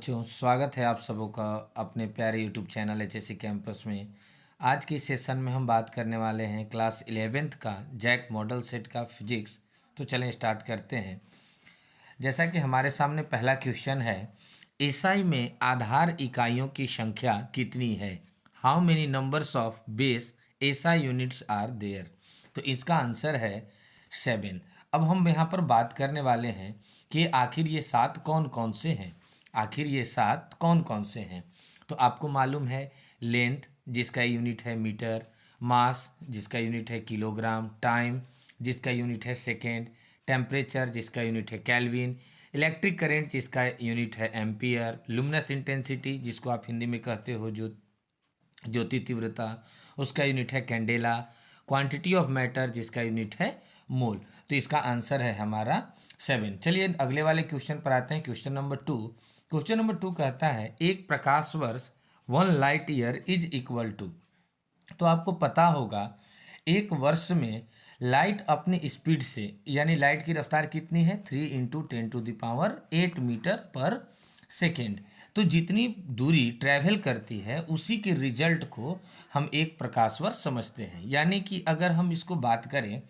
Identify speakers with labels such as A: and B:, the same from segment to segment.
A: बच्चों, स्वागत है आप सबों का अपने प्यारे यूट्यूब चैनल एचएससी कैंपस में। आज की सेशन में हम बात करने वाले हैं क्लास 11th का जैक मॉडल सेट का फिजिक्स। तो चलें स्टार्ट करते हैं। जैसा कि हमारे सामने पहला क्वेश्चन है, एसआई में आधार इकाइयों की संख्या कितनी है? How many numbers of base SI units are there? तो इसका आंसर है 7। अब हम यहाँ पर बात करने वाले हैं कि आखिर ये 7 कौन कौन से हैं। आखिर ये 7 कौन कौन से हैं? तो आपको मालूम है लेंथ जिसका यूनिट है मीटर, मास जिसका यूनिट है किलोग्राम, टाइम जिसका यूनिट है सेकेंड, टेम्परेचर जिसका यूनिट है केल्विन, इलेक्ट्रिक करंट जिसका यूनिट है एम्पियर, लुमिनस इंटेंसिटी जिसको आप हिंदी में कहते हो जो ज्योति तीव्रता, उसका यूनिट है कैंडेला, क्वांटिटी ऑफ मैटर जिसका यूनिट है मोल। तो इसका आंसर है हमारा 7। चलिए अगले वाले क्वेश्चन पर आते हैं। Question number 2। क्वेश्चन नंबर 2 कहता है एक प्रकाश वर्ष 1 light year is equal to. तो आपको पता होगा एक वर्ष में लाइट अपनी स्पीड से, यानी लाइट की रफ्तार कितनी है, 3 × 10⁸ मीटर पर सेकेंड। तो जितनी दूरी ट्रैवल करती है उसी के रिजल्ट को हम एक प्रकाश वर्ष समझते हैं। यानी कि अगर हम इसको बात करें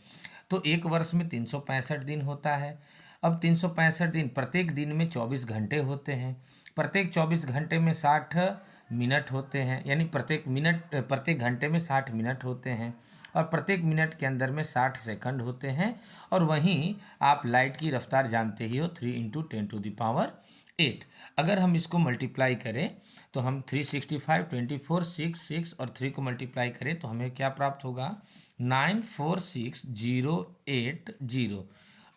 A: तो एक वर्ष में 365 दिन होता है। अब 365 दिन, प्रत्येक दिन में 24 घंटे होते हैं, प्रत्येक 24 घंटे में 60 मिनट होते हैं, यानी प्रत्येक घंटे में 60 मिनट होते हैं और प्रत्येक मिनट के अंदर में 60 सेकंड होते हैं। और वहीं आप लाइट की रफ्तार जानते ही हो, 3 × 10⁸। अगर हम इसको मल्टीप्लाई करें तो हम 365, 24, 6, 6 और 3 को मल्टीप्लाई करें तो हमें क्या प्राप्त होगा, 946,080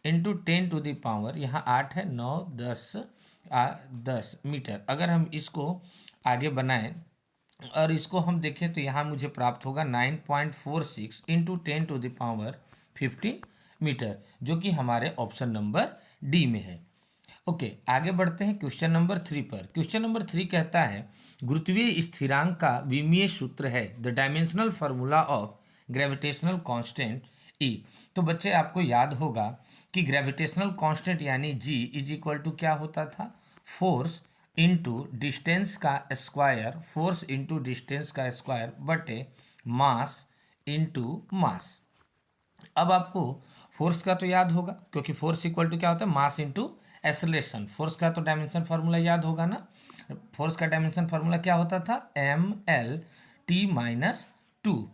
A: इंटू 10⁻, यहाँ 8 है, 9, 10 मीटर। अगर हम इसको आगे बनाएं और इसको हम देखें तो यहाँ मुझे प्राप्त होगा 9.46 इंटू 10⁻15 मीटर, जो कि हमारे ऑप्शन नंबर डी में है। ओके, आगे बढ़ते हैं क्वेश्चन नंबर 3 पर। क्वेश्चन नंबर 3 कहता है गुरुत्वीय स्थिरांक का विमीय सूत्र है the dimensional formula of gravitational constant E. तो बच्चे आपको याद होगा कि ग्रेविटेशनल कांस्टेंट यानी जी इज इक्वल टू क्या होता था, फोर्स इंटू डिस्टेंस का स्क्वायर, फोर्स इंटू डिस्टेंस का स्क्वायर बटे मास इंटू मास। अब आपको फोर्स का तो याद होगा क्योंकि फोर्स इक्वल टू क्या होता है, मास इंटू एक्सेलरेशन। फोर्स का तो डायमेंशन फार्मूला याद होगा ना। फोर्स का डायमेंशन फार्मूला क्या होता था, mL/T-2।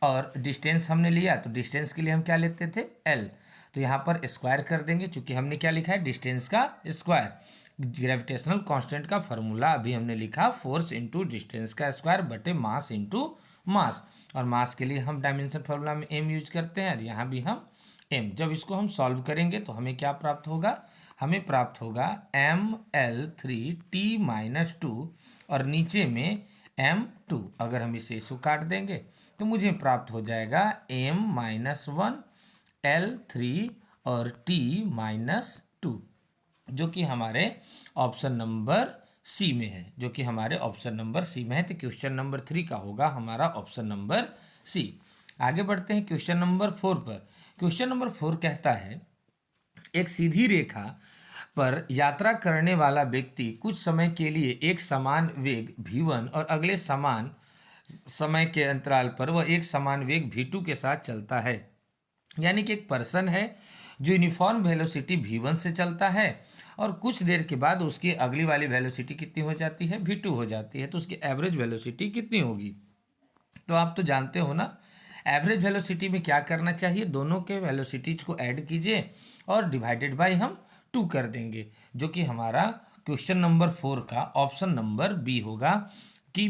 A: और डिस्टेंस हमने लिया तो डिस्टेंस के लिए हम क्या लेते थे, L। तो यहाँ पर स्क्वायर कर देंगे क्योंकि हमने क्या लिखा है, डिस्टेंस का स्क्वायर। ग्रेविटेशनल कांस्टेंट का फार्मूला अभी हमने लिखा फोर्स इंटू डिस्टेंस का स्क्वायर बटे मास इंटू मास। और मास के लिए हम डायमेंशन फार्मूला में m यूज करते हैं और यहाँ भी हम m। जब इसको हम सॉल्व करेंगे तो हमें क्या प्राप्त होगा, हमें प्राप्त होगा mL3T-2 और नीचे में m2। अगर हम इसे इसको काट देंगे तो मुझे प्राप्त हो जाएगा m-1 L3 और T-2, जो कि हमारे ऑप्शन नंबर सी में है, जो कि हमारे ऑप्शन नंबर सी में है। तो क्वेश्चन नंबर 3 का होगा हमारा ऑप्शन नंबर सी। आगे बढ़ते हैं क्वेश्चन नंबर 4 पर। क्वेश्चन नंबर 4 कहता है एक सीधी रेखा पर यात्रा करने वाला व्यक्ति कुछ समय के लिए एक समान वेग v1 और अगले समान समय के अंतराल पर वह एक समान वेग v2 के साथ चलता है। यानी कि एक पर्सन है जो यूनिफॉर्म वेलोसिटी v1 से चलता है और कुछ देर के बाद उसकी अगली वाली वेलोसिटी कितनी हो जाती है, v2 हो जाती है। तो उसकी एवरेज वेलोसिटी कितनी होगी? तो आप तो जानते हो ना, एवरेज वेलोसिटी में क्या करना चाहिए, दोनों के वेलोसिटीज को ऐड कीजिए और डिवाइडेड बाय हम 2 कर देंगे, जो कि हमारा क्वेश्चन नंबर 4 का ऑप्शन नंबर बी होगा कि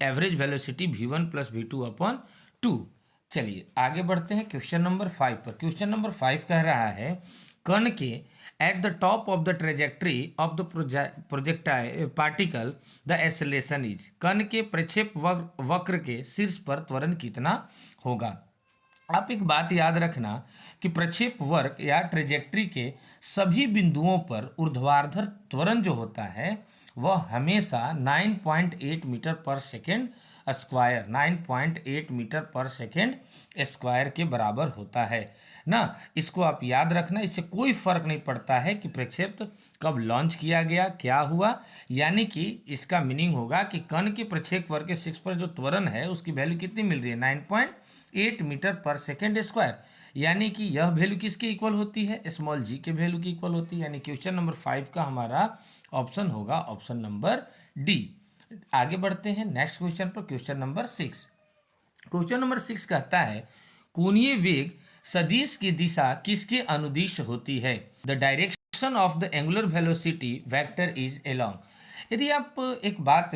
A: एवरेज वेलोसिटी v1 + v2/2। चलिए आगे बढ़ते हैं क्वेश्चन नंबर 5 पर। क्वेश्चन नंबर 5 कह रहा है कण के at the top of the trajectory of the projectile particle the acceleration is. कण के प्रक्षेप वक्र के शीर्ष पर त्वरण कितना होगा? आप एक बात याद रखना कि प्रक्षेप वक्र या ट्रेजेक्ट्री के सभी बिंदुओं पर ऊर्ध्वाधर त्वरण जो होता है वह हमेशा 9.8 मीटर पर सेकेंड स्क्वायर, 9.8 मीटर पर सेकेंड स्क्वायर के बराबर होता है ना। इसको आप याद रखना, इससे कोई फर्क नहीं पड़ता है कि प्रक्षेप कब लॉन्च किया गया, क्या हुआ, यानी कि इसका मीनिंग होगा कि कण के प्रक्षेप वर्ग के 6 पर जो त्वरण है उसकी वैल्यू कितनी मिल रही है, 9.8 मीटर पर सेकेंड स्क्वायर, यानी कि यह वैल्यू किसके इक्वल होती है, स्मॉल जी के वैल्यू की इक्वल होती है। यानी क्वेश्चन नंबर 5 का हमारा ऑप्शन होगा ऑप्शन नंबर डी। आगे बढ़ते हैं नेक्स्ट क्वेश्चन पर, क्वेश्चन नंबर 6। क्वेश्चन नंबर 6 कहता है कोणीय वेग सदिश की दिशा किसके अनुदिश होती है, the direction of the angular velocity vector is along. यदि आप एक बात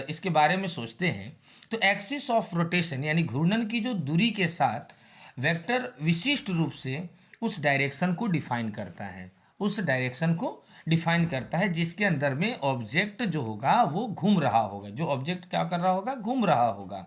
A: इसके बारे में सोचते हैं तो एक्सिस ऑफ रोटेशन यानी घूर्णन की जो दूरी के साथ वेक्टर विशिष्ट रूप से उस डायरेक्शन को डिफाइन करता है, उस डायरेक्शन को डिफाइन करता है जिसके अंदर में ऑब्जेक्ट जो होगा वो घूम रहा होगा, जो ऑब्जेक्ट क्या कर रहा होगा, घूम रहा होगा।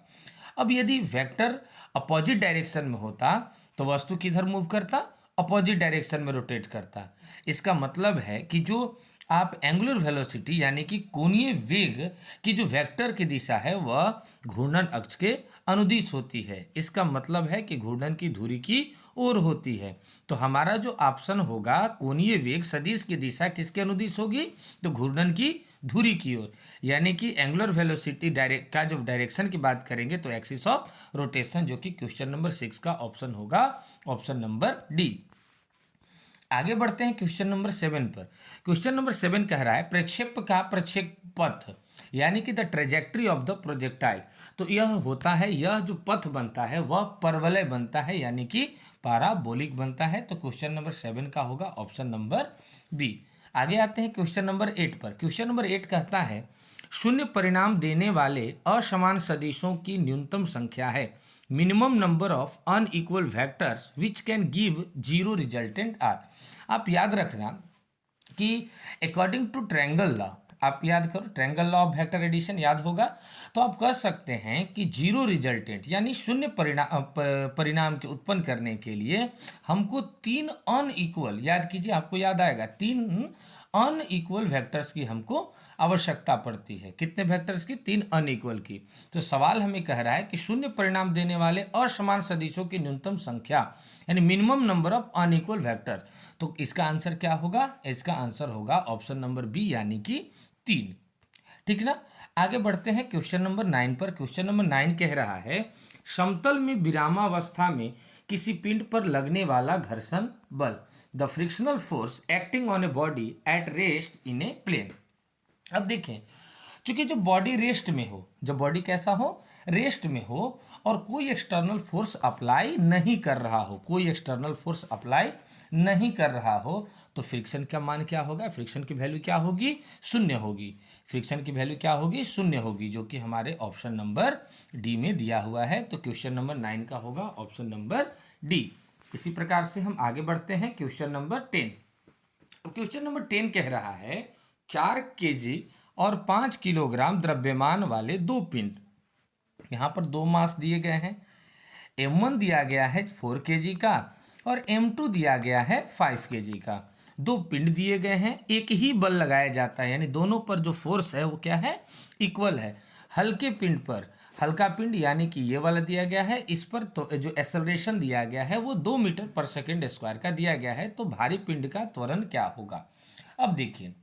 A: अब यदि वेक्टर अपोजिट डायरेक्शन में होता तो वस्तु किधर मूव करता, अपोजिट डायरेक्शन में रोटेट करता। इसका मतलब है कि जो आप एंगुलर वेलोसिटी यानी कि कोणीय वेग की जो वेक्टर की दिशा है वह घूर्णन अक्ष के अनुदिश होती है। इसका मतलब है कि घूर्णन की धुरी की ओर होती है। तो हमारा जो ऑप्शन होगा कोणीय वेग सदिश की दिशा किसके अनुदिश होगी, तो घूर्णन की धुरी की ओर, यानी कि एंगुलर वेलोसिटी डायरेक्ट का जो डायरेक्शन की बात करेंगे तो एक्सिस ऑफ रोटेशन, जो कि क्वेश्चन नंबर 6 का ऑप्शन होगा ऑप्शन नंबर डी। आगे बढ़ते हैं क्वेश्चन नंबर 7 पर। क्वेश्चन नंबर 7 कह रहा है प्रक्षेप का प्रक्षेप पथ यानी कि the trajectory of the projectile. तो यह होता है, यह जो पथ बनता है वह परवलय बनता है यानी कि पाराबोलिक बनता है। तो क्वेश्चन नंबर 7 का होगा ऑप्शन नंबर बी। आगे आते हैं क्वेश्चन नंबर 8 पर। क्वेश्चन नंबर 8 कहता है शून्य परिणाम देने वाले असमान सदिशों की न्यूनतम संख्या है, minimum number of unequal vectors which can give zero resultant R. आप याद रखना कि अकॉर्डिंग टू ट्रायंगल लॉ, आप याद करो triangle law of vector addition याद होगा, तो आप कह सकते हैं कि जीरो रिजल्टेंट यानी शून्य परिणाम के उत्पन्न करने के लिए हमको 3 अनइक्वल, याद कीजिए आपको याद आएगा, 3 अनइक्वल वेक्टर्स की हमको आवश्यकता पड़ती है। कितने वेक्टर्स की, 3 अनइक्वल की। तो सवाल हमें कह रहा है कि शून्य परिणाम देने वाले असमान सदिशों की न्यूनतम संख्या यानी minimum number of unequal vector. तो इसका आंसर क्या होगा, इसका आंसर होगा ऑप्शन नंबर बी यानी कि 3। ठीक ना। आगे बढ़ते हैं क्वेश्चन नंबर 9 पर। क्वेश्चन नंबर 9 कह रहा है समतल में विरामावस्था में किसी पिंड पर लगने वाला घर्षण बल, the frictional force acting on a body at rest in a plane. अब देखें, चूंकि जो बॉडी रेस्ट में हो, जब बॉडी कैसा हो, रेस्ट में हो और कोई एक्सटर्नल फोर्स अप्लाई नहीं कर रहा हो, कोई एक्सटर्नल फोर्स अप्लाई नहीं कर रहा हो, तो फ्रिक्शन का मान क्या होगा, फ्रिक्शन की वैल्यू क्या होगी, शून्य होगी। फ्रिक्शन की वैल्यू क्या होगी, शून्य होगी, जो कि हमारे ऑप्शन नंबर डी में दिया हुआ है। तो क्वेश्चन नंबर 9 का होगा ऑप्शन नंबर डी। इसी प्रकार से हम आगे बढ़ते हैं क्वेश्चन नंबर 10। क्वेश्चन नंबर 10 कह रहा है 4 केजी और 5 किलोग्राम द्रव्यमान वाले 2 पिंड, यहाँ पर 2 मास दिए गए हैं। M1 दिया गया है 4 केजी का और M2 दिया गया है 5 केजी का। 2 पिंड दिए गए हैं, एक ही बल लगाया जाता है, यानी दोनों पर जो फोर्स है वो क्या है, इक्वल है। हल्के पिंड पर, हल्का पिंड यानी कि ये वाला दिया गया है, इस पर तो जो एक्सेलरेशन दिया गया है वो 2 मीटर पर सेकेंड स्क्वायर का दिया गया है। तो भारी पिंड का त्वरण क्या होगा। अब देखिए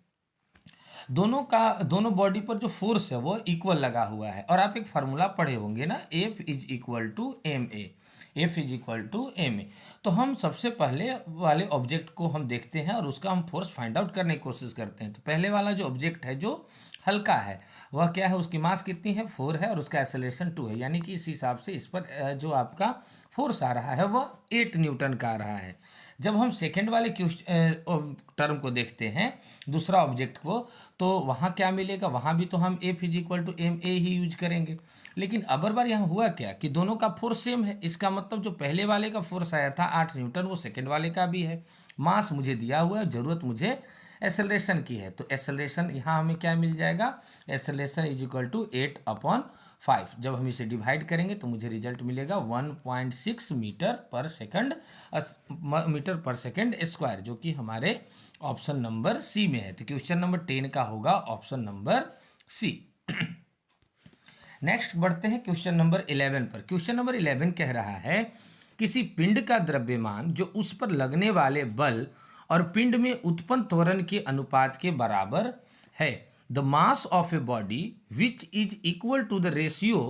A: दोनों बॉडी पर जो फोर्स है वो इक्वल लगा हुआ है और आप एक फार्मूला पढ़े होंगे ना, F is equal to M A, F is equal to M A. तो हम सबसे पहले वाले ऑब्जेक्ट को हम देखते हैं और उसका हम फोर्स फाइंड आउट करने की कोशिश करते हैं। तो पहले वाला जो ऑब्जेक्ट है जो हल्का है वह क्या है, उसकी मास कितनी है, 4 है और उसका एक्सेलरेशन 2 है, यानी कि इस हिसाब से इस पर जो आपका फोर्स आ रहा है वह 8 न्यूटन का आ रहा है। जब हम सेकेंड वाले टर्म को देखते हैं, दूसरा ऑब्जेक्ट को, तो वहाँ क्या मिलेगा, वहाँ भी तो हम F is equal to M A ही यूज करेंगे। लेकिन अबर बार यहाँ हुआ क्या कि दोनों का फोर्स सेम है। इसका मतलब जो पहले वाले का फोर्स आया था 8 न्यूटन वो सेकेंड वाले का भी है। मास मुझे दिया हुआ है, ज़रूरत मुझे एक्सेलरेशन की है, तो एक्सेलरेशन यहाँ हमें क्या मिल जाएगा, एक्सेलरेशन इज इक्वल टू 8/5। जब हम इसे डिवाइड करेंगे तो मुझे रिजल्ट मिलेगा 1.6 मीटर पर सेकंड स्क्वायर, जो कि हमारे ऑप्शन नंबर सी में है। तो क्वेश्चन नंबर 10 का होगा ऑप्शन नंबर सी। नेक्स्ट बढ़ते हैं क्वेश्चन नंबर 11 पर। क्वेश्चन नंबर 11 कह रहा है किसी पिंड का द्रव्यमान जो उस पर लगने वाले बल और पिंड में उत्पन्न त्वरण के अनुपात के बराबर है। The mass of a body which is equal to the ratio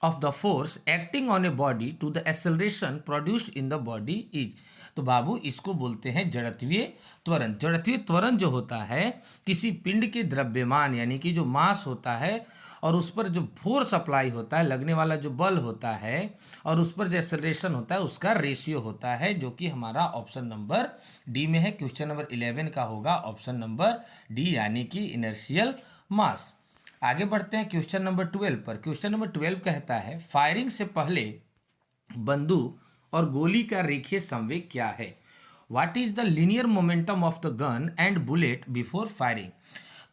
A: of the force acting on a body to the acceleration produced in the body is. तो बाबू इसको बोलते हैं जड़त्वीय त्वरण। जड़त्वीय त्वरण जो होता है किसी पिंड के द्रव्यमान यानी कि जो मास होता है और उस पर जो फोर्स अप्लाई होता है, लगने वाला जो बल होता है और उस पर जो एक्सेलरेशन होता है उसका रेशियो होता है, जो कि हमारा ऑप्शन नंबर डी में है। क्वेश्चन नंबर 11 का होगा ऑप्शन नंबर डी यानी कि इनर्शियल मास। आगे बढ़ते हैं क्वेश्चन नंबर 12 पर। क्वेश्चन नंबर 12 कहता है फायरिंग से पहले बंदूक और गोली का रेखीय संवेग क्या है? What is the linear momentum of the gun and bullet before firing?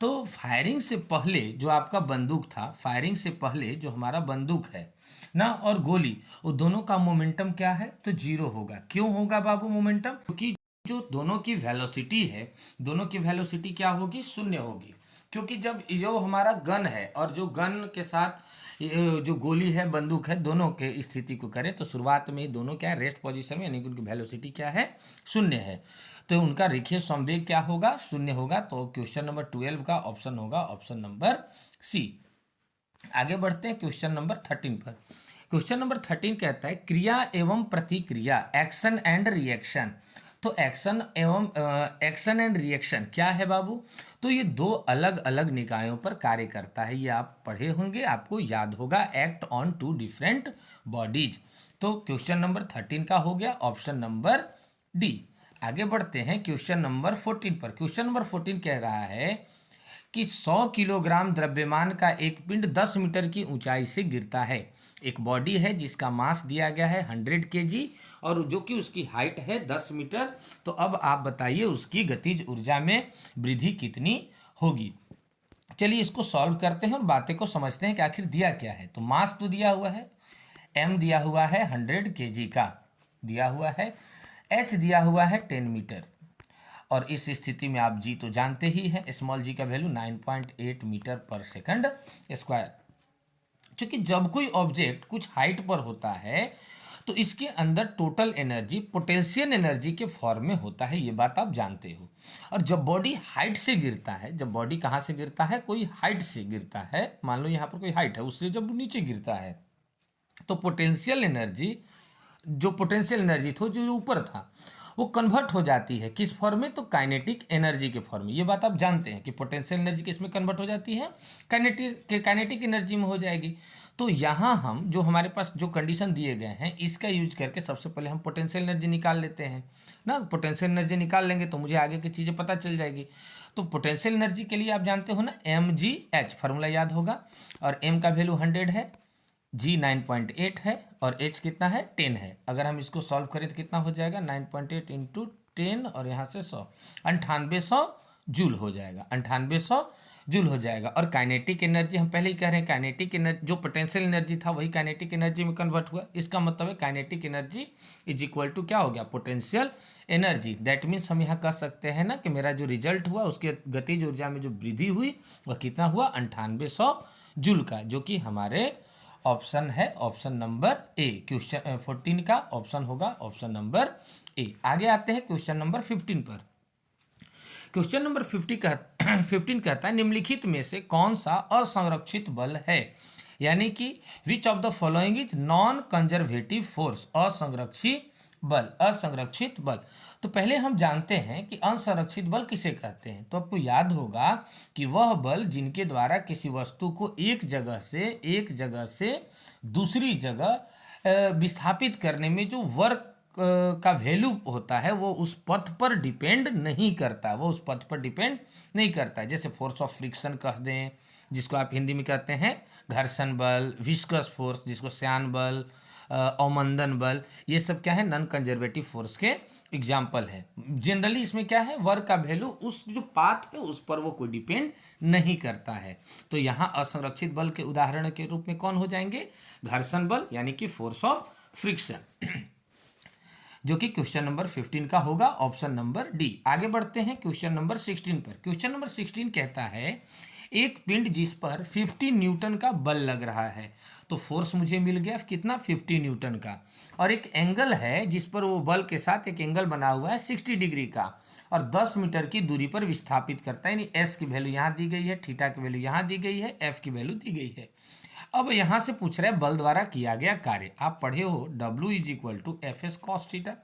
A: तो फायरिंग से पहले जो आपका बंदूक था, फायरिंग से पहले जो हमारा बंदूक है ना और गोली, वो दोनों का मोमेंटम क्या है? तो जीरो होगा। क्यों होगा बाबू मोमेंटम? क्योंकि जो दोनों की वेलोसिटी है, दोनों की वेलोसिटी क्या होगी? शून्य होगी। क्योंकि जब जो हमारा गन है और जो गन के साथ जो गोली है, बंदूक है, दोनों के स्थिति को करें तो शुरुआत में दोनों क्या है? रेस्ट पोजीशन में, यानी कि उनकी वेलोसिटी क्या है? शून्य है। तो उनका रेखीय संवेग क्या होगा? शून्य होगा। तो क्वेश्चन नंबर 12 का ऑप्शन होगा ऑप्शन नंबर सी। आगे बढ़ते हैं क्वेश्चन नंबर 13 पर। क्वेश्चन नंबर 13 कहता है क्रिया एवं प्रतिक्रिया, एक्शन एंड रिएक्शन। तो एक्शन एवं एक्शन एंड रिएक्शन क्या है बाबू? तो ये दो अलग अलग निकायों पर कार्य करता है। ये आप पढ़े होंगे, आपको याद होगा, act on two different bodies. तो क्वेश्चन नंबर 13 का हो गया ऑप्शन नंबर डी। आगे बढ़ते हैं क्वेश्चन नंबर 14 पर। क्वेश्चन नंबर 14 कह रहा है कि 100 किलोग्राम द्रव्यमान का एक पिंड 10 मीटर की ऊंचाई से गिरता है। एक बॉडी है जिसका मास दिया गया है 100 केजी और जो कि उसकी हाइट है 10 मीटर। तो अब आप बताइए उसकी गतिज ऊर्जा में वृद्धि कितनी होगी? चलिए इसको सॉल्व करते हैं और बातें को समझते हैं कि आखिर दिया क्या है। तो मास तो दिया हुआ है, m दिया हुआ है 100 केजी का दिया हुआ है, h दिया हुआ है 10 मीटर और इस स्थिति में आप g तो जानते ही हैं, स्मॉल g का वैल्यू 9.8 मीटर पर सेकंड स्क्वायर। क्योंकि जब कोई ऑब्जेक्ट कुछ हाइट पर होता है तो इसके अंदर टोटल एनर्जी पोटेंशियल एनर्जी के फॉर्म में होता है, ये बात आप जानते हो। और जब बॉडी हाइट से गिरता है, जब बॉडी कहाँ से गिरता है? कोई हाइट से गिरता है, मान लो यहाँ पर कोई हाइट है, उससे जब नीचे गिरता है तो पोटेंशियल एनर्जी, जो पोटेंशियल एनर्जी था जो ऊपर था, वो कन्वर्ट हो जाती है किस फॉर्म में? तो काइनेटिक एनर्जी के फॉर्म में। ये बात आप जानते हैं कि पोटेंशियल एनर्जी किस में कन्वर्ट हो जाती है? काइनेटिक एनर्जी में हो जाएगी। तो यहाँ हम जो हमारे पास जो कंडीशन दिए गए हैं इसका यूज करके सबसे पहले हम पोटेंशियल एनर्जी निकाल लेते हैं ना। पोटेंशियल एनर्जी निकाल लेंगे तो मुझे आगे की चीज़ें पता चल जाएगी। तो पोटेंशियल एनर्जी के लिए आप जानते हो ना, mgh फार्मूला याद होगा, और m का वैल्यू 100 है, g 9.8 है और h कितना है? 10 है। अगर हम इसको सॉल्व करें तो कितना हो जाएगा? 9.8 इंटू 10 और यहाँ से 100, 9800 जूल हो जाएगा, 9800 जूल हो जाएगा। और काइनेटिक एनर्जी हम पहले ही कह रहे हैं, काइनेटिक एनर्जी जो पोटेंशियल एनर्जी था वही काइनेटिक एनर्जी में कन्वर्ट हुआ। इसका मतलब है kinetic energy is equal to क्या हो गया? Potential energy. दैट मीन्स हम यहाँ कह सकते हैं ना कि मेरा जो रिजल्ट हुआ उसके गतिज ऊर्जा में जो वृद्धि हुई वह कितना हुआ? 9800 जूल का, जो कि हमारे ऑप्शन है ऑप्शन नंबर ए। क्वेश्चन 14 का ऑप्शन होगा ऑप्शन नंबर ए। आगे आते हैं क्वेश्चन नंबर 15 पर। क्वेश्चन नंबर 15 कहता है निम्नलिखित में से कौन सा असंरक्षित बल है? यानी कि which of the following is non conservative force? असंरक्षित बल, असंरक्षित बल। तो पहले हम जानते हैं कि असंरक्षित बल किसे कहते हैं। तो आपको याद होगा कि वह बल जिनके द्वारा किसी वस्तु को एक जगह से दूसरी जगह विस्थापित करने में जो वर्क का वैल्यू होता है वो उस पथ पर डिपेंड नहीं करता, वो उस पथ पर डिपेंड नहीं करता है। जैसे फोर्स ऑफ फ्रिक्शन कह दें, जिसको आप हिंदी में कहते हैं घर्षण बल, विस्कस फोर्स जिसको श्यान बल, अवमंदन बल, ये सब क्या है? नॉन कंजर्वेटिव फोर्स के एग्जाम्पल है। जनरली इसमें क्या है? वर्क का वैल्यू उस जो पाथ है उस पर वो कोई डिपेंड नहीं करता है। तो यहाँ असंरक्षित बल के उदाहरण के रूप में कौन हो जाएंगे? घर्षण बल यानी कि फोर्स ऑफ फ्रिक्शन, जो कि क्वेश्चन नंबर 15 का होगा ऑप्शन नंबर डी। आगे बढ़ते हैं क्वेश्चन नंबर 16 पर। क्वेश्चन नंबर 16 कहता है एक पिंड जिस पर 50 न्यूटन का बल लग रहा है, तो फोर्स मुझे मिल गया कितना 50 न्यूटन का, और एक एंगल है जिस पर वो बल के साथ एक एंगल बना हुआ है 60 डिग्री का, और 10 मीटर की दूरी पर विस्थापित करता है, यानी एस की वैल्यू यहाँ दी गई है, थीटा की वैल्यू यहाँ दी गई है, एफ की वैल्यू दी गई है। अब यहाँ से पूछ रहे हैं बल द्वारा किया गया कार्य। आप पढ़े हो W is equal to F S cos theta,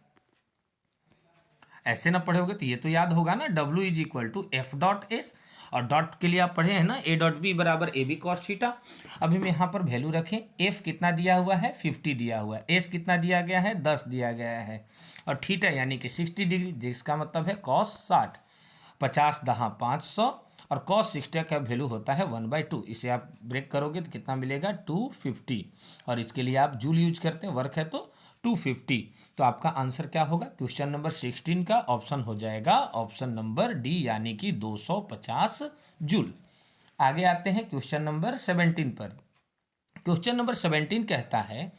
A: ऐसे ना पढ़े होगे तो ये तो याद होगा ना, W is equal to F dot S, और डॉट के लिए आप पढ़े हैं ना ए डॉट बी बराबर ए बी कॉस थीटा। अभी हम यहाँ पर वैल्यू रखें, एफ कितना दिया हुआ है 50 दिया हुआ है, एस कितना दिया गया है 10 दिया गया है, और थीटा यानी कि 60 डिग्री, जिसका मतलब है कॉस 60, 50 दहा 500, और कॉस 60 का वैल्यू होता है 1/2। इसे आप ब्रेक करोगे तो कितना मिलेगा 250, और इसके लिए आप जूल यूज करते हैं, वर्क है तो 250। तो आपका आंसर क्या होगा क्वेश्चन नंबर 16 का ऑप्शन हो जाएगा ऑप्शन नंबर डी, यानी कि 250 जूल। आगे आते हैं क्वेश्चन नंबर 17 पर। क्वेश्चन नंबर 17 कहता है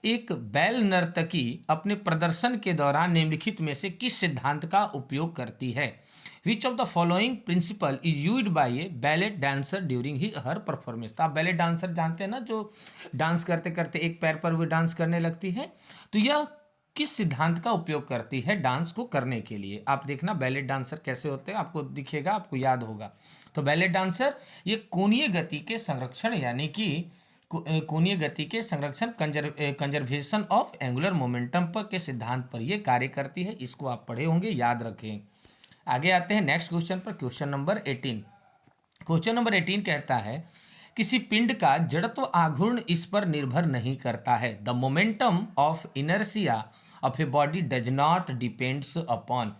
A: एक बैल नर्तकी अपने प्रदर्शन के दौरान निम्नलिखित में से किस सिद्धांत का उपयोग करती है। Which of the following principle is used by a ballet dancer during her performance. तो आप बैलेट डांसर जानते हैं ना, जो डांस करते करते एक पैर पर वो डांस करने लगती है, तो यह किस सिद्धांत का उपयोग करती है डांस को करने के लिए। आप देखना बैलेट डांसर कैसे होते हैं, आपको दिखेगा, आपको याद होगा। तो बैलेट डांसर ये कोणीय गति के संरक्षण, यानी कि कोणीय गति के संरक्षण, कंजर्वेशन ऑफ एंगुलर मोमेंटम पर के सिद्धांत पर यह कार्य करती है। इसको आप पढ़े होंगे, याद रखें। आगे आते हैं नेक्स्ट क्वेश्चन पर, क्वेश्चन नंबर 18। क्वेश्चन नंबर 18 कहता है किसी पिंड का जड़त्व आघूर्ण इस पर निर्भर नहीं करता है। The momentum of inertia of a body does not depends upon.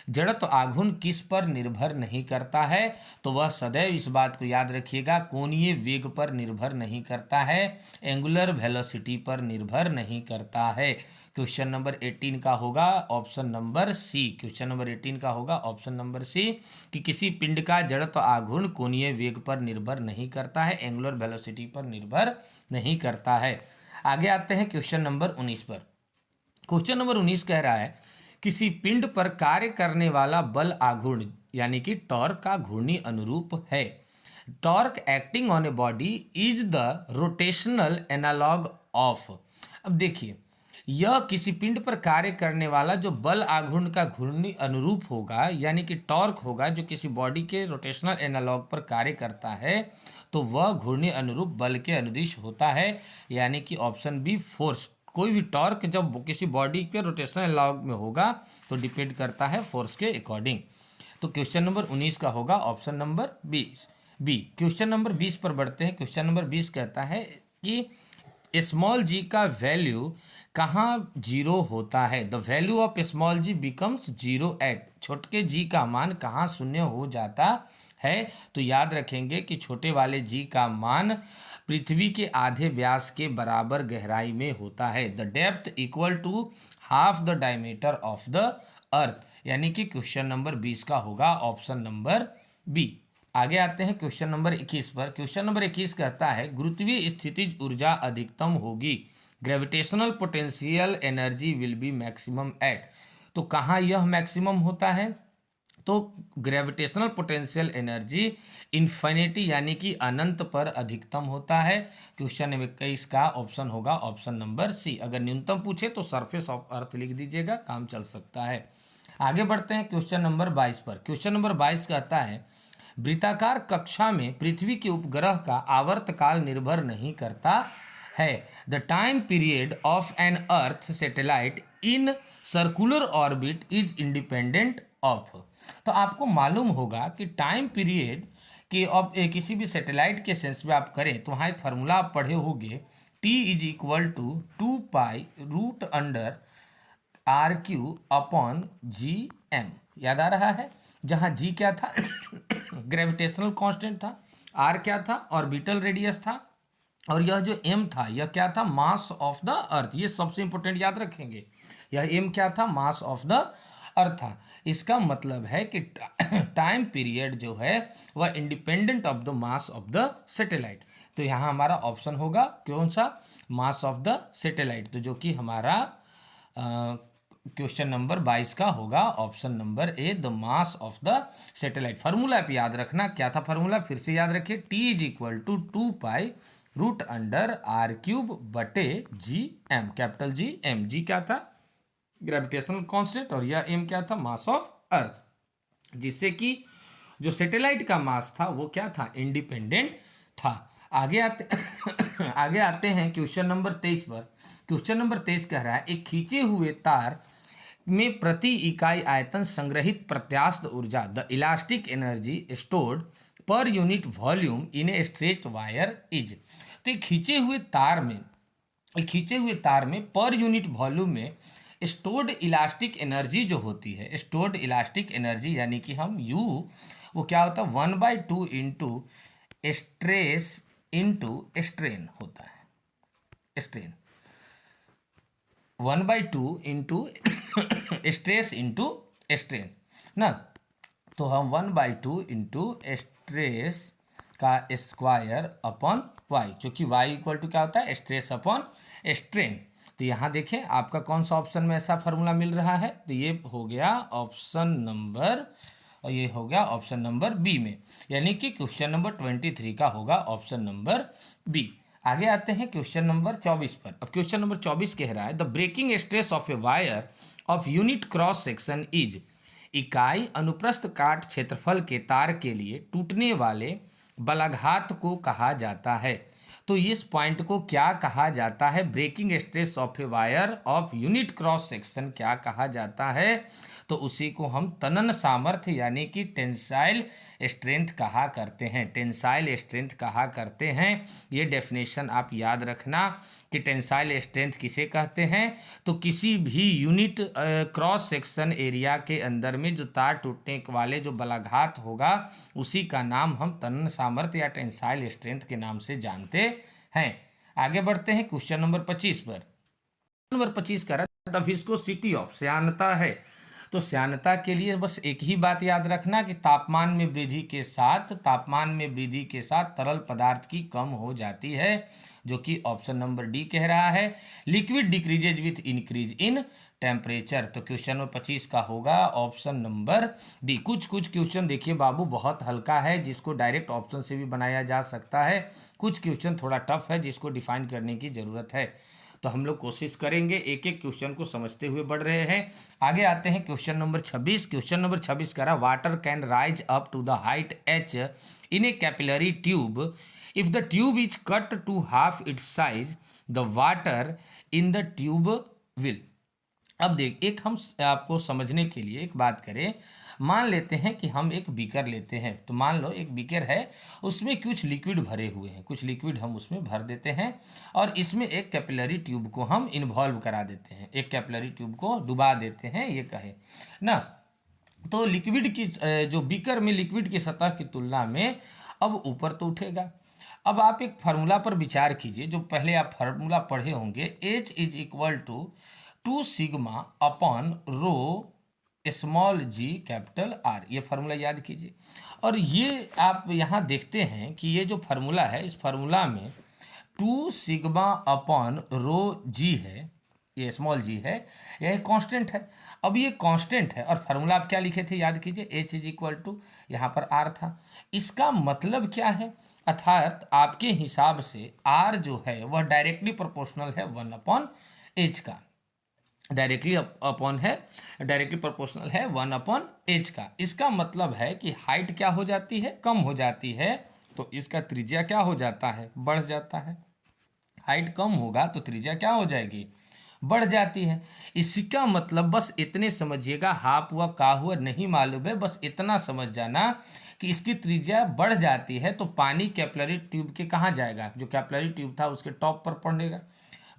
A: जड़त्व आघूर्ण किस पर निर्भर नहीं करता है, तो वह सदैव इस बात को याद रखिएगा कोणीय वेग पर निर्भर नहीं करता है, एंगुलर वेलोसिटी पर निर्भर नहीं करता है। क्वेश्चन नंबर 18 का होगा option number C. Question number 18 का होगा ऑप्शन नंबर सी कि किसी पिंड का जड़त्व आघूर्ण कोणीय वेग पर निर्भर नहीं करता है, एंगुलर वेलोसिटी पर निर्भर नहीं करता है। आगे आते हैं क्वेश्चन नंबर 19 पर। क्वेश्चन नंबर 19 कह रहा है किसी पिंड पर कार्य करने वाला बल आघूर्ण यानी कि टॉर्क का घूर्णी अनुरूप है। Torque acting on a body is the rotational analog of. अब देखिए, यह किसी पिंड पर कार्य करने वाला जो बल आघूर्ण का घूर्णी अनुरूप होगा, यानी कि टॉर्क होगा, जो किसी बॉडी के रोटेशनल एनालॉग पर कार्य करता है, तो वह घूर्णी अनुरूप बल के अनुदिश होता है, यानी कि ऑप्शन बी फोर्स। कोई भी टॉर्क जब किसी बॉडी के रोटेशनल एनालॉग में होगा तो डिपेंड करता है फोर्स के अकॉर्डिंग। तो क्वेश्चन नंबर 19 का होगा option number 20 B. Question number 20 पर बढ़ते हैं। क्वेश्चन नंबर 20 कहता है कि स्मॉल जी का वैल्यू कहाँ जीरो होता है। The value of small G becomes zero at. छोटे जी का मान कहाँ शून्य हो जाता है, तो याद रखेंगे कि छोटे वाले जी का मान पृथ्वी के आधे व्यास के बराबर गहराई में होता है। The depth equal to half the diameter of the earth, यानी कि क्वेश्चन नंबर 20 का होगा ऑप्शन नंबर बी। आगे आते हैं क्वेश्चन नंबर 21 पर। क्वेश्चन नंबर 21 कहता है गुरुत्वीय स्थितिज ऊर्जा अधिकतम होगी, gravitational potential energy will be maximum at. तो कहाँ यह मैक्सिमम होता है, तो ग्रेविटेशनल पोटेंशियल एनर्जी इन्फिनिटी यानी कि अनंत पर अधिकतम होता है। क्वेश्चन नंबर 21 का ऑप्शन होगा ऑप्शन नंबर सी। अगर न्यूनतम पूछे तो सरफेस ऑफ अर्थ लिख दीजिएगा, काम चल सकता है। आगे बढ़ते हैं क्वेश्चन नंबर 22 पर। क्वेश्चन नंबर 22 कहता है वृत्ताकार कक्षा में पृथ्वी के उपग्रह का आवर्तकाल निर्भर नहीं करता है। The time period of an earth satellite in circular orbit is independent of. तो आपको मालूम होगा कि टाइम पीरियड कि अब किसी भी सैटेलाइट के सेंस में आप करें तो वहाँ एक फार्मूला आप पढ़े होंगे, T is equal to 2π√r³ upon G M. याद आ रहा है, जहाँ जी क्या था ग्रेविटेशनल कांस्टेंट था, आर क्या था ऑर्बिटल रेडियस था, और यह जो एम था यह क्या था मास ऑफ द अर्थ। ये सबसे इंपॉर्टेंट याद रखेंगे, यह एम क्या था मास ऑफ द अर्थ था। इसका मतलब है कि टाइम पीरियड जो है वह independent of the mass of the satellite. तो यहाँ हमारा ऑप्शन होगा कौन सा, मास ऑफ द सैटेलाइट। तो जो कि हमारा क्वेश्चन नंबर 22 का होगा option number A, the mass of the satellite. Formula आप याद रखना, क्या था फार्मूला, फिर से याद रखिए, T is equal to 2 pi root under R cube बटे G M, capital G M. G क्या था, ग्रेविटेशनल कांस्टेंट, और यह एम क्या था, मास ऑफ अर्थ, जिससे कि जो सैटेलाइट का मास था वो क्या था, इंडिपेंडेंट था। आगे आते आगे आते हैं क्वेश्चन नंबर 23 पर। क्वेश्चन नंबर 23 कह रहा है, एक खींचे हुए तार में प्रति इकाई आयतन संग्रहित प्रत्यास्थ ऊर्जा, the elastic energy stored per unit volume in a straight wire is. तो एक खींचे हुए तार में पर यूनिट वॉल्यूम में स्टोर्ड इलास्टिक एनर्जी जो होती है, स्टोर्ड इलास्टिक एनर्जी यानी कि हम यू, वो क्या होता है, 1/2 इंटू स्ट्रेस इंटू स्ट्रेन होता है, strain 1/2 into stress into strain ना। तो हम 1/2 इंटू स्ट्रेस का स्क्वायर अपॉन वाई, जो कि वाई इक्वल टू क्या होता है, स्ट्रेस अपॉन स्ट्रेन। तो यहाँ देखें आपका कौन सा ऑप्शन में ऐसा फार्मूला मिल रहा है, तो ये हो गया ऑप्शन नंबर, और ये हो गया ऑप्शन नंबर बी में, यानी कि क्वेश्चन नंबर 23 का होगा ऑप्शन नंबर बी। आगे आते हैं क्वेश्चन नंबर 24 पर। अब क्वेश्चन नंबर 24 कह रहा है, the breaking stress of a wire of unit cross section is, इकाई अनुप्रस्थ काट क्षेत्रफल के तार के लिए टूटने वाले बलाघात को कहा जाता है। तो इस पॉइंट को क्या कहा जाता है, breaking stress of a wire of unit cross section क्या कहा जाता है, तो उसी को हम तनन सामर्थ्य यानी कि टेंसाइल स्ट्रेंथ कहा करते हैं, टेंसाइल स्ट्रेंथ कहा करते हैं। ये डेफिनेशन आप याद रखना कि टेंसाइल स्ट्रेंथ किसे कहते हैं, तो किसी भी यूनिट क्रॉस सेक्शन एरिया के अंदर में जो तार टूटने वाले जो बलाघात होगा उसी का नाम हम तनन सामर्थ्य या टेंसाइल स्ट्रेंथ के नाम से जानते हैं। आगे बढ़ते हैं क्वेश्चन नंबर 25 पर। नंबर 25 का द विस्कोसिटी ऑफ, श्यानता है। तो श्यानता के लिए बस एक ही बात याद रखना कि तापमान में वृद्धि के साथ तरल पदार्थ की कम हो जाती है, जो कि ऑप्शन नंबर डी कह रहा है। Liquid decreases with increase in temperature, तो क्वेश्चन नंबर 25 का होगा ऑप्शन नंबर डी। कुछ क्वेश्चन देखिए बाबू बहुत हल्का है, जिसको डायरेक्ट ऑप्शन से भी बनाया जा सकता है, कुछ क्वेश्चन थोड़ा टफ है जिसको डिफाइन करने की जरूरत है। तो हम लोग कोशिश करेंगे एक एक क्वेश्चन को समझते हुए बढ़ रहे हैं। आगे आते हैं क्वेश्चन नंबर 26। क्वेश्चन नंबर 26 कह रहा, water can rise up to the height h in a capillary tube if the tube is cut to half its size, the water in the tube will. अब देख, एक हम आपको समझने के लिए एक बात करें, मान लेते हैं कि हम एक बीकर लेते हैं, तो मान लो एक बीकर है, उसमें कुछ लिक्विड भरे हुए हैं, कुछ लिक्विड हम उसमें भर देते हैं और इसमें एक कैपिलरी ट्यूब को हम इन्वॉल्व करा देते हैं, एक कैपिलरी ट्यूब को डुबा देते हैं, ये कहे ना। तो लिक्विड की जो बीकर में लिक्विड की सतह की तुलना में अब ऊपर तो उठेगा। अब आप एक फार्मूला पर विचार कीजिए, जो पहले आप फार्मूला पढ़े होंगे, H is equal to 2 sigma upon rho small G capital R, ये फार्मूला याद कीजिए। और ये आप यहाँ देखते हैं कि ये जो फार्मूला है, इस फार्मूला में 2 सिग्मा अपॉन रो जी है, ये स्मॉल जी है, यह कांस्टेंट है। अब ये कांस्टेंट है और फार्मूला आप क्या लिखे थे याद कीजिए, H इज इक्वल टू, यहाँ पर R था। इसका मतलब क्या है, अर्थात आपके हिसाब से R जो है वह डायरेक्टली प्रोपोर्शनल है 1/H का, डायरेक्टली प्रोपोर्शनल है 1/H का। इसका मतलब है कि हाइट क्या हो जाती है, कम हो जाती है, तो इसका त्रिज्या क्या हो जाता है, बढ़ जाता है। हाइट कम होगा तो त्रिज्या क्या हो जाएगी, बढ़ जाती है। इसका मतलब बस इतने समझिएगा, हाफ हुआ का हुआ नहीं मालूम है, बस इतना समझ जाना कि इसकी त्रिज्या बढ़ जाती है तो पानी कैपिलरी ट्यूब के कहाँ जाएगा, जो कैपिलरी ट्यूब था उसके टॉप पर पड़ेगा,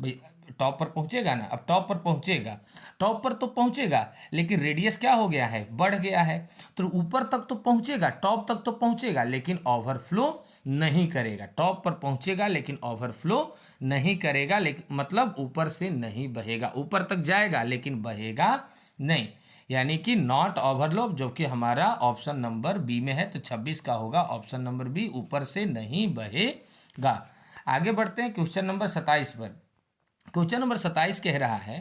A: भाई टॉप पर पहुंचेगा ना। अब टॉप पर तो पहुंचेगा लेकिन रेडियस क्या हो गया है, बढ़ गया है, तो ऊपर तक तो पहुंचेगा, टॉप तक तो पहुंचेगा लेकिन ओवरफ्लो नहीं करेगा। टॉप पर पहुंचेगा लेकिन ओवरफ्लो नहीं करेगा, लेकिन मतलब ऊपर से नहीं बहेगा, ऊपर तक जाएगा लेकिन बहेगा नहीं, यानी कि नॉट ओवरफ्लो, जो कि हमारा ऑप्शन नंबर बी में है। तो 26 का होगा ऑप्शन नंबर बी, ऊपर से नहीं बहेगा। आगे बढ़ते हैं क्वेश्चन नंबर 27 पर। क्वेश्चन नंबर 27 कह रहा है,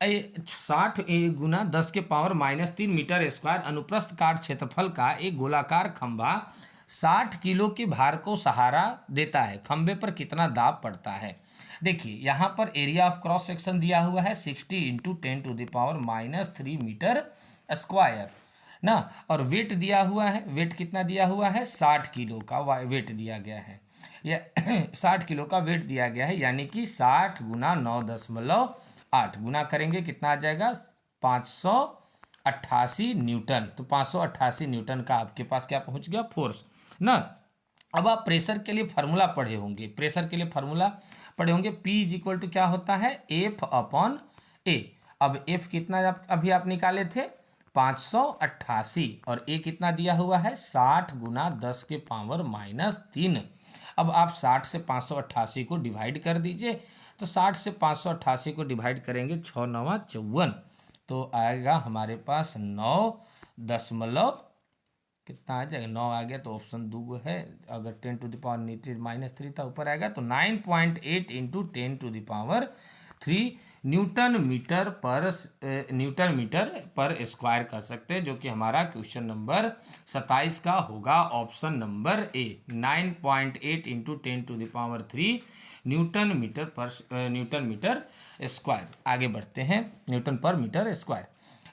A: 60 गुना 10 के पावर -3 मीटर स्क्वायर अनुप्रस्थ काट क्षेत्रफल का एक गोलाकार खंभा 60 किलो के भार को सहारा देता है। खंभे पर कितना दाब पड़ता है? देखिए यहाँ पर एरिया ऑफ क्रॉस सेक्शन दिया हुआ है 60 इंटू 10⁻³ मीटर स्क्वायर ना, और वेट दिया हुआ है। वेट कितना दिया हुआ है? 60 किलो का वेट दिया गया है, या 60 किलो का वेट दिया गया है, यानी कि 60 गुना 9.8 गुना करेंगे कितना आ जाएगा? 588 न्यूटन। तो 588 न्यूटन का आपके पास क्या पहुंच गया? फोर्स ना। अब आप प्रेशर के लिए फार्मूला पढ़े होंगे, प्रेशर के लिए फार्मूला पढ़े होंगे, P इज इक्वल टू क्या होता है? F upon A। अब F कितना अभी आप निकाले थे? 588, और A कितना दिया हुआ है? 60 गुना 10 के पावर -3। अब आप 60 से 588 को डिवाइड कर दीजिए, तो 60 से 588 को डिवाइड करेंगे 6 9 54, तो आएगा हमारे पास 9 दशमलव कितना आ जाएगा? 9 आ गया, तो ऑप्शन 2 है। अगर 10 टू द पावर नीचे -3 था, ऊपर आएगा, तो 9.8 इंटू 10⁻³ न्यूटन मीटर पर स्क्वायर कर सकते हैं, जो कि हमारा क्वेश्चन नंबर 27 का होगा, option number A. 9.8 into 10⁻³ newton metre square. आगे बढ़ते हैं, न्यूटन पर मीटर स्क्वायर।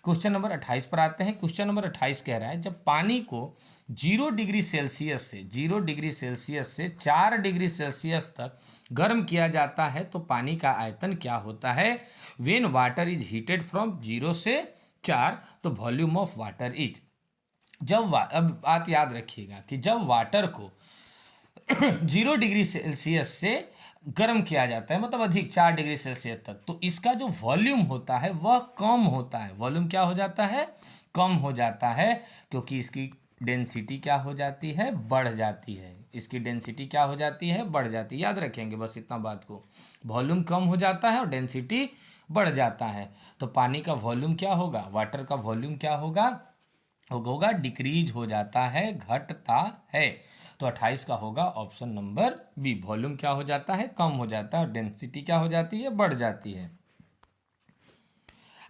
A: क्वेश्चन नंबर 28 पर आते हैं। क्वेश्चन नंबर 28 कह रहा है, जब पानी को 0 डिग्री सेल्सियस से 4 डिग्री सेल्सियस तक गर्म किया जाता है तो पानी का आयतन क्या होता है? When water is heated from 0 से 4, तो वॉल्यूम ऑफ वाटर इज। अब बात याद रखिएगा कि जब वाटर को 0 डिग्री सेल्सियस से गर्म किया जाता है, मतलब अधिक 4 डिग्री सेल्सियस तक, तो इसका जो वॉल्यूम होता है वह कम होता है। वॉल्यूम क्या हो जाता है? कम हो जाता है, क्योंकि इसकी डेंसिटी क्या हो जाती है? बढ़ जाती है। इसकी डेंसिटी क्या हो जाती है? बढ़ जाती है। याद रखेंगे बस इतना बात को, वॉल्यूम कम हो जाता है और डेंसिटी बढ़ जाता है, तो पानी का वॉल्यूम क्या होगा? वाटर का वॉल्यूम क्या होगा? डिक्रीज हो जाता है, घटता है। तो 28 का होगा ऑप्शन नंबर बी। वॉल्यूम क्या हो जाता है? कम हो जाता है, और डेंसिटी क्या हो जाती है? बढ़ जाती है।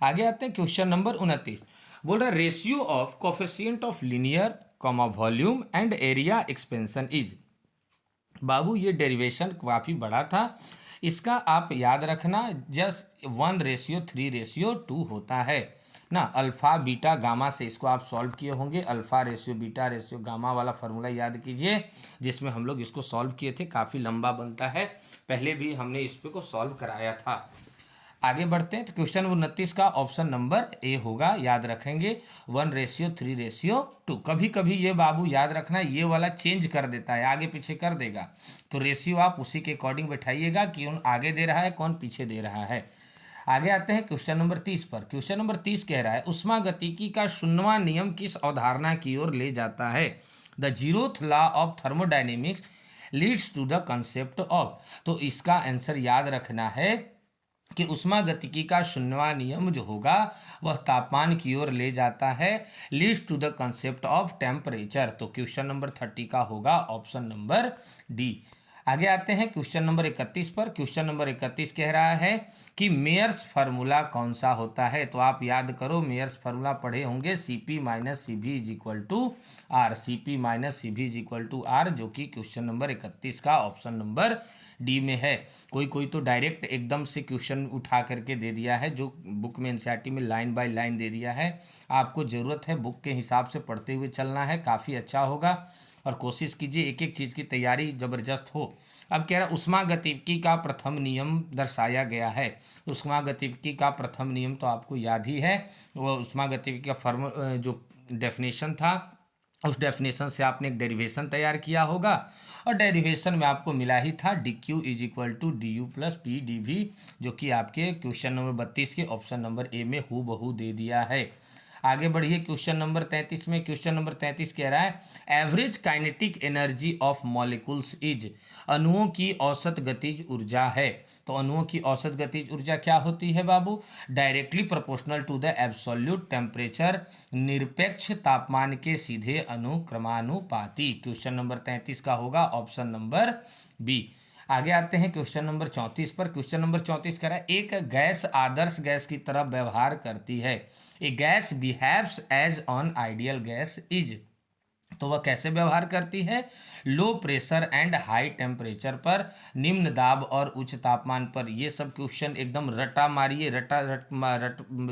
A: आगे आते हैं, क्वेश्चन नंबर 29 बोल रहा है, ratio of coefficient of linear volume and area expansion is. बाबू ये डेरिवेशन काफ़ी बड़ा था, इसका आप याद रखना, जस्ट 1:3:2 होता है ना। अल्फ़ा बीटा गामा से इसको आप सॉल्व किए होंगे। Alpha ratio beta ratio gamma वाला फार्मूला याद कीजिए, जिसमें हम लोग इसको सॉल्व किए थे। काफ़ी लंबा बनता है, पहले भी हमने इस पे को सॉल्व कराया था। आगे बढ़ते हैं, तो क्वेश्चन 29 का ऑप्शन नंबर ए होगा, याद रखेंगे 1:3:2। कभी कभी ये बाबू याद रखना, ये वाला चेंज कर देता है, आगे पीछे कर देगा, तो रेशियो आप उसी के अकॉर्डिंग बैठाइएगा कि कौन आगे दे रहा है कौन पीछे दे रहा है। आगे आते हैं क्वेश्चन नंबर 30 पर। क्वेश्चन नंबर 30 कह रहा है, उष्मागतिकी का 0वां नियम किस अवधारणा की ओर ले जाता है? The zeroth law of thermodynamics leads to the concept of. तो इसका आंसर याद रखना है कि उष्मागतिकी का 0वां नियम जो होगा वह तापमान की ओर ले जाता है, leads to the concept of temperature. तो क्वेश्चन नंबर 30 का होगा ऑप्शन नंबर डी। आगे आते हैं क्वेश्चन नंबर 31 पर। क्वेश्चन नंबर 31 कह रहा है कि मेयर्स फार्मूला कौन सा होता है? तो आप याद करो, मेयर्स फार्मूला पढ़े होंगे, CP - CV is equal to R. CP - CV is equal to R, जो कि क्वेश्चन नंबर 31 का ऑप्शन नंबर डी में है। कोई तो डायरेक्ट एकदम से क्वेश्चन उठा करके दे दिया है, जो बुक में एनसीईआरटी में लाइन बाय लाइन दे दिया है। आपको ज़रूरत है बुक के हिसाब से पढ़ते हुए चलना है, काफ़ी अच्छा होगा, और कोशिश कीजिए एक एक चीज़ की तैयारी ज़बरदस्त हो। अब कह रहा है उष्मागतिकी का प्रथम नियम दर्शाया गया है। उष्मागतिकी का प्रथम नियम तो आपको याद ही है, वो उष्मागतिकी का जो डेफिनेशन था, उस डेफिनेशन से आपने एक डेरिवेशन तैयार किया होगा, और डेरिवेशन में आपको मिला ही था DQ is equal to DU plus PdV, जो कि आपके क्वेश्चन नंबर 32 के ऑप्शन नंबर ए में हूबहू दे दिया है। आगे बढ़िए क्वेश्चन नंबर 33 में। क्वेश्चन नंबर 33 कह रहा है, average kinetic energy of molecules is. अणुओं की औसत गतिज ऊर्जा है। तो अणुओं की औसत गतिज ऊर्जा क्या होती है बाबू? Directly proportional to the absolute temperature, निरपेक्ष तापमान के सीधे अनुक्रमानुपाती। क्वेश्चन नंबर 33 का होगा ऑप्शन नंबर बी। आगे आते हैं क्वेश्चन नंबर 34 पर। क्वेश्चन नंबर 34 कह रहा है एक गैस आदर्श गैस की तरह व्यवहार करती है। A gas behaves as an ideal gas is. तो वह कैसे व्यवहार करती है? Low pressure and high temperature पर, निम्न दाब और उच्च तापमान पर। ये सब क्वेश्चन एकदम रटा मारिए, रट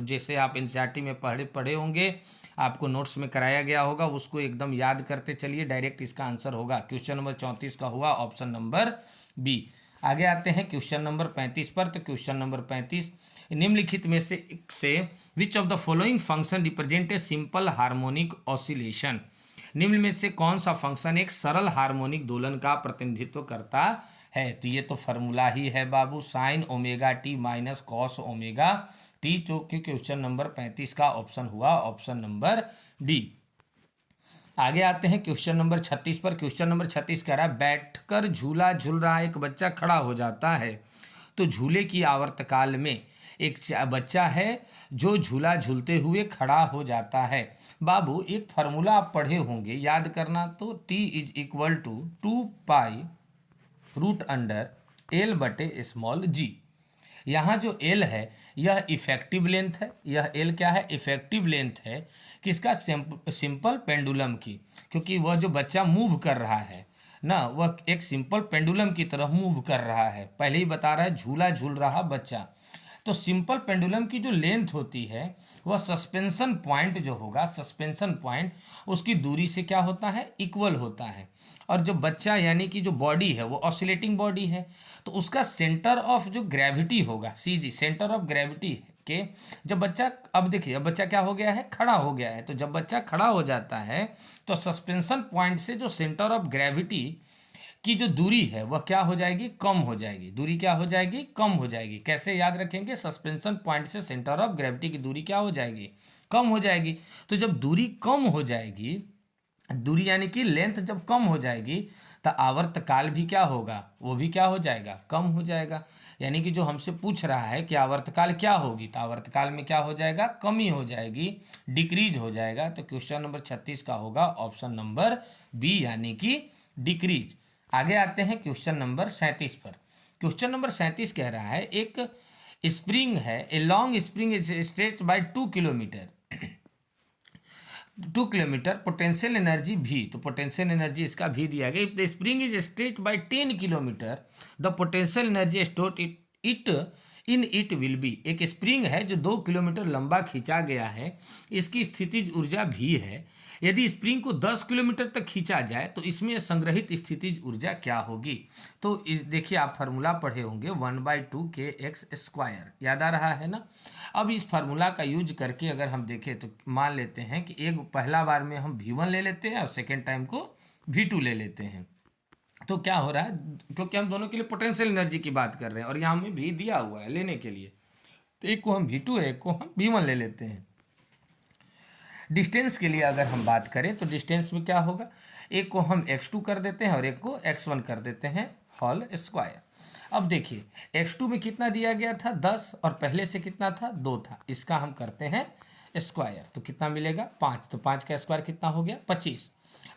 A: जैसे आप एनसीईआरटी में पढ़े होंगे, आपको नोट्स में कराया गया होगा, उसको एकदम याद करते चलिए, डायरेक्ट इसका आंसर होगा। क्वेश्चन नंबर 34 का हुआ ऑप्शन नंबर बी। आगे आते हैं क्वेश्चन नंबर 35 पर। तो क्वेश्चन नंबर 35, निम्नलिखित में से विच of the following function represent a simple harmonic oscillation. निम्न में से कौन सा फंक्शन एक सरल हार्मोनिक दोलन का प्रतिनिधित्व करता है? तो ये तो फॉर्मूला ही है बाबू, sine omega T minus cos omega T, जो कि क्वेश्चन नंबर 35 का ऑप्शन हुआ ऑप्शन नंबर डी। आगे आते हैं क्वेश्चन नंबर 36 पर। क्वेश्चन नंबर 36 कह रहा है बैठकर झूला झूल रहा एक बच्चा खड़ा हो जाता है, तो झूले की आवर्तकाल में एक बच्चा है जो झूला झूलते हुए खड़ा हो जाता है। बाबू एक फार्मूला आप पढ़े होंगे, याद करना, तो T is equal to 2π√L/g। यहाँ जो L है यह इफेक्टिव लेंथ है, यह L क्या है? इफेक्टिव लेंथ है किसका? सिंपल पेंडुलम की, क्योंकि वह जो बच्चा मूव कर रहा है ना, वह एक सिंपल पेंडुलम की तरह मूव कर रहा है। पहले ही बता रहा है झूला झूल रहा बच्चा। तो सिंपल पेंडुलम की जो लेंथ होती है वह सस्पेंशन पॉइंट जो होगा, सस्पेंशन पॉइंट उसकी दूरी से क्या होता है? इक्वल होता है। और जो बच्चा यानी कि जो बॉडी है वो ऑसिलेटिंग बॉडी है, तो उसका सेंटर ऑफ जो ग्रेविटी होगा, CG सेंटर ऑफ ग्रेविटी के, जब बच्चा, अब देखिए अब बच्चा क्या हो गया है? खड़ा हो गया है। तो जब बच्चा खड़ा हो जाता है तो सस्पेंशन पॉइंट से जो सेंटर ऑफ ग्रेविटी की जो दूरी है वह क्या हो जाएगी? कम हो जाएगी। दूरी क्या हो जाएगी? कम हो जाएगी। कैसे याद रखेंगे? सस्पेंशन पॉइंट से सेंटर ऑफ ग्रेविटी की दूरी क्या हो जाएगी? कम हो जाएगी। तो जब दूरी कम हो जाएगी, दूरी यानी कि लेंथ जब कम हो जाएगी, तो आवर्तकाल भी क्या होगा? वो भी क्या हो जाएगा? कम हो जाएगा। यानी कि जो हमसे पूछ रहा है कि आवर्तकाल क्या होगी, तो आवर्तकाल में क्या हो जाएगा? कमी हो जाएगी, डिक्रीज हो जाएगा। तो क्वेश्चन नंबर 36 का होगा ऑप्शन नंबर बी, यानी कि डिक्रीज। आगे आते हैं क्वेश्चन नंबर 37 पर। क्वेश्चन नंबर 37 कह रहा है एक स्प्रिंग है, a long spring is stretched by 2 kilometre, 2 kilometre, potential energy भी, तो पोटेंशियल एनर्जी इसका भी दिया गया। If the spring is stretched by 10 kilometre, the potential energy stored it will be. एक स्प्रिंग है जो 2 किलोमीटर लंबा खींचा गया है, इसकी स्थितिज ऊर्जा भी है। यदि स्प्रिंग को 10 किलोमीटर तक खींचा जाए तो इसमें संग्रहित स्थितिज ऊर्जा क्या होगी? तो देखिए आप फार्मूला पढ़े होंगे 1/2 kx², याद आ रहा है ना। अब इस फार्मूला का यूज करके अगर हम देखें तो मान लेते हैं कि एक पहला बार में हम V1 ले लेते हैं और सेकेंड टाइम को V2 ले लेते हैं। तो क्या हो रहा है, क्योंकि हम दोनों के लिए पोटेंशियल एनर्जी की बात कर रहे हैं और यहाँ हमें भी दिया हुआ है लेने के लिए, तो एक को हम V2 है, एक को हम V1 ले लेते हैं। डिस्टेंस के लिए अगर हम बात करें तो डिस्टेंस में क्या होगा? एक को हम x2 कर देते हैं और एक को x1 कर देते हैं होल स्क्वायर। अब देखिए x2 में कितना दिया गया था? 10, और पहले से कितना था? 2 था। इसका हम करते हैं स्क्वायर, तो कितना मिलेगा? 5। तो 5 का स्क्वायर कितना हो गया? 25।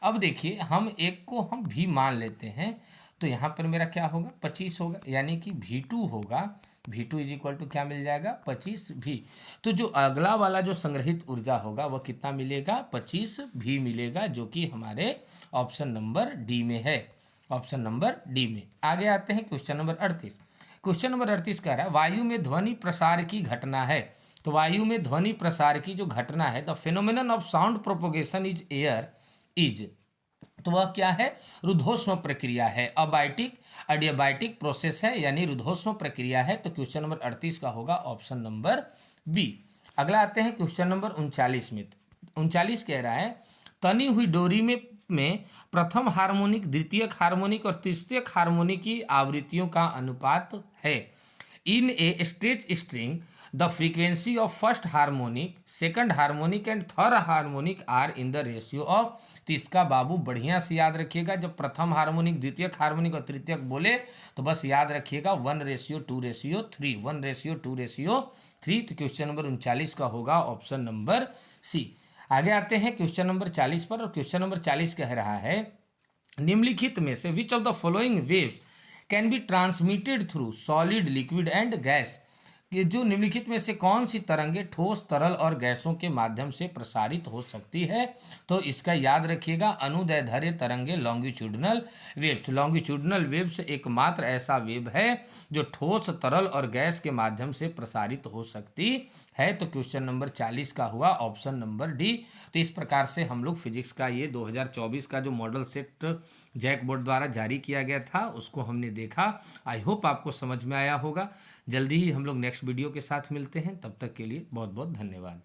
A: अब देखिए हम एक को हम भी मान लेते हैं, तो यहाँ पर मेरा क्या होगा? 25 होगा, यानी कि V2 होगा, V2 इज इक्वल टू क्या मिल जाएगा? 25 भी। तो जो अगला वाला जो संग्रहित ऊर्जा होगा वह कितना मिलेगा? 25 भी मिलेगा, जो कि हमारे ऑप्शन नंबर डी में है, ऑप्शन नंबर डी में। आगे आते हैं क्वेश्चन नंबर 38। क्वेश्चन नंबर 38 कह रहा है वायु में ध्वनि प्रसार की घटना है। तो वायु में ध्वनि प्रसार की जो घटना है, the phenomenon of sound propagation is air is, तो वह क्या है? रुद्धोष्म प्रक्रिया है, अबाइटिक एडियाबाइटिक प्रोसेस है, यानी रुद्धोष्म प्रक्रिया है। तो क्वेश्चन नंबर 38 का होगा ऑप्शन नंबर बी। अगला आते हैं क्वेश्चन नंबर 39 में। 39 कह रहा है तनी हुई डोरी में प्रथम हार्मोनिक, द्वितीयक हार्मोनिक और तृतीयक हार्मोनिक की आवृत्तियों का अनुपात है। In a stretch string the frequency of first harmonic, second harmonic and third harmonic are in the ratio of. तो इसका बाबू बढ़िया से याद रखिएगा, जब प्रथम हार्मोनिक, द्वितीयक हार्मोनिक और तृतीयक बोले तो बस याद रखिएगा 1:2:3, 1:2:3। तो क्वेश्चन नंबर 39 का होगा ऑप्शन नंबर सी। आगे आते हैं क्वेश्चन नंबर 40 पर, और क्वेश्चन नंबर 40 कह रहा है निम्नलिखित में से विच of the following waves can be transmitted through solid, liquid and gas. कि जो निम्नलिखित में से कौन सी तरंगे ठोस, तरल और गैसों के माध्यम से प्रसारित हो सकती है? तो इसका याद रखिएगा, अनुदैर्ध्य तरंगे लॉन्गिट्यूडनल वेव्स। लॉन्गिट्यूडनल वेव्स एकमात्र ऐसा वेव है जो ठोस, तरल और गैस के माध्यम से प्रसारित हो सकती है। तो क्वेश्चन नंबर 40 का हुआ ऑप्शन नंबर डी। तो इस प्रकार से हम लोग फिजिक्स का ये 2024 का जो मॉडल सेट जैक बोर्ड द्वारा जारी किया गया था उसको हमने देखा। आई होप आपको समझ में आया होगा। जल्दी ही हम लोग नेक्स्ट वीडियो के साथ मिलते हैं, तब तक के लिए बहुत बहुत धन्यवाद।